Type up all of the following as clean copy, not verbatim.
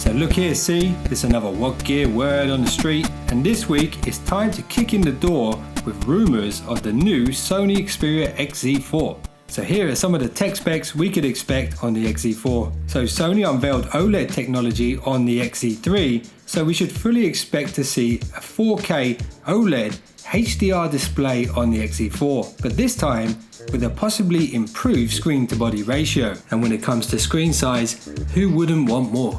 So look here, see, there's another WhatGear Word on the street, and this week it's time to kick in the door with rumours of the new Sony Xperia XZ4. So here are some of the tech specs we could expect on the XZ4. So Sony unveiled OLED technology on the XZ3, so we should fully expect to see a 4K OLED HDR display on the XZ4, but this time with a possibly improved screen to body ratio. And when it comes to screen size, who wouldn't want more?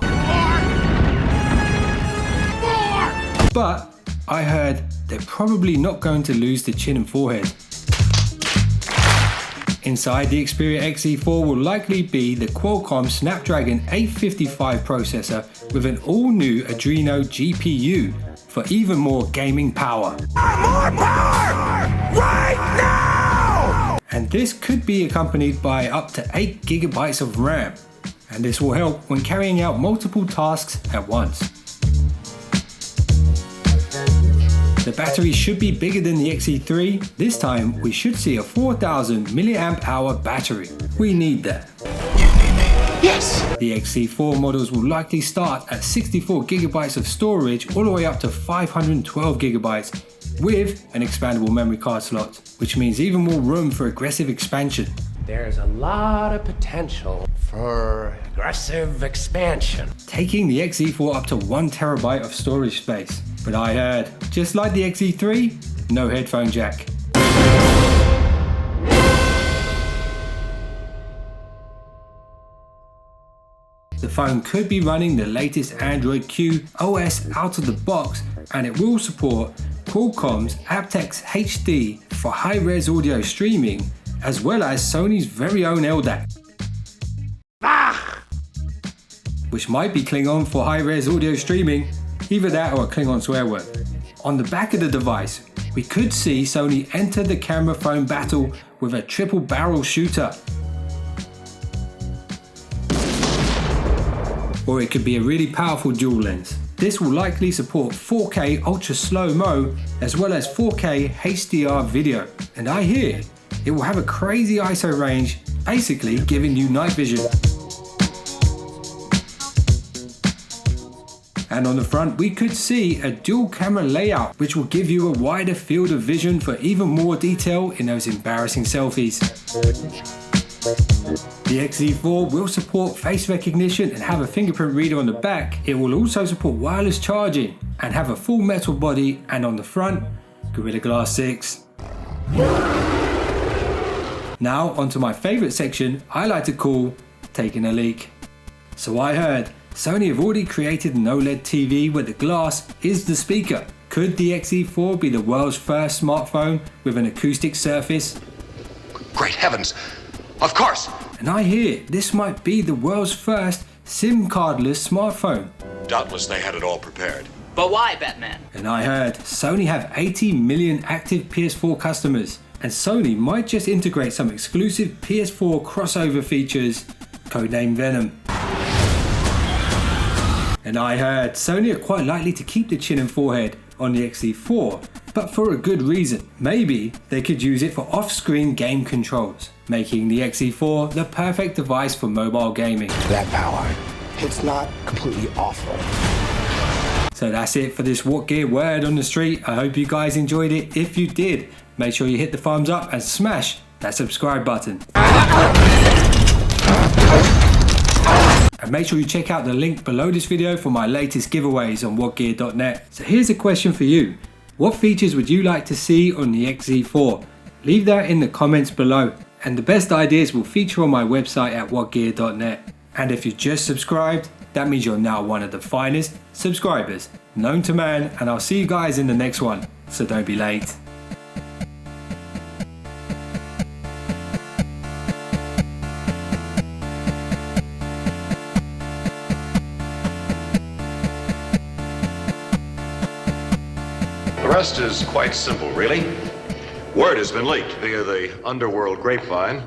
But I heard they're probably not going to lose the chin and forehead. Inside the Xperia XZ4 will likely be the Qualcomm Snapdragon 855 processor with an all-new Adreno GPU for even more gaming power. More power! Right now! And this could be accompanied by up to 8 GB of RAM, and this will help when carrying out multiple tasks at once. The battery should be bigger than the XZ3. This time we should see a 4000 mAh battery. We need that. Yes! The XZ4 models will likely start at 64 GB of storage all the way up to 512 GB with an expandable memory card slot, which means even more room for aggressive expansion. There's a lot of potential for aggressive expansion. Taking the XZ4 up to 1 TB of storage space. But I heard, just like the XZ3, no headphone jack. The phone could be running the latest Android Q OS out of the box, and it will support Qualcomm's APTX HD for high-res audio streaming, as well as Sony's very own LDAC. Which might be Klingon for high-res audio streaming, either that or a Klingon swear word. On the back of the device, we could see Sony enter the camera phone battle with a triple barrel shooter. Or it could be a really powerful dual lens. This will likely support 4K ultra slow-mo as well as 4K HDR video. And I hear it will have a crazy ISO range, basically giving you night vision. And on the front we could see a dual camera layout which will give you a wider field of vision for even more detail in those embarrassing selfies. The XZ4 will support face recognition and have a fingerprint reader on the back. It will also support wireless charging and have a full metal body, and on the front, Gorilla Glass 6. Now onto my favourite section I like to call taking a leak. So I heard Sony have already created an OLED TV where the glass is the speaker. Could the XZ4 be the world's first smartphone with an acoustic surface? Great heavens! Of course! And I hear this might be the world's first SIM cardless smartphone. Doubtless they had it all prepared. But why, Batman? And I heard Sony have 80 million active PS4 customers, and Sony might just integrate some exclusive PS4 crossover features, codename VENOM. And I heard Sony are quite likely to keep the chin and forehead on the XZ4, but for a good reason. Maybe they could use it for off-screen game controls, making the XZ4 the perfect device for mobile gaming. That power, it's not completely awful. So that's it for this WhatGear Word on the street. I hope you guys enjoyed it. If you did, make sure you hit the thumbs up and smash that subscribe button. And make sure you check out the link below this video for my latest giveaways on whatgear.net. So here's a question for you. What features would you like to see on the XZ4? Leave that in the comments below. And the best ideas will feature on my website at whatgear.net. And if you just subscribed, that means you're now one of the finest subscribers known to man, and I'll see you guys in the next one. So don't be late. The rest is quite simple, really. Word has been leaked via the underworld grapevine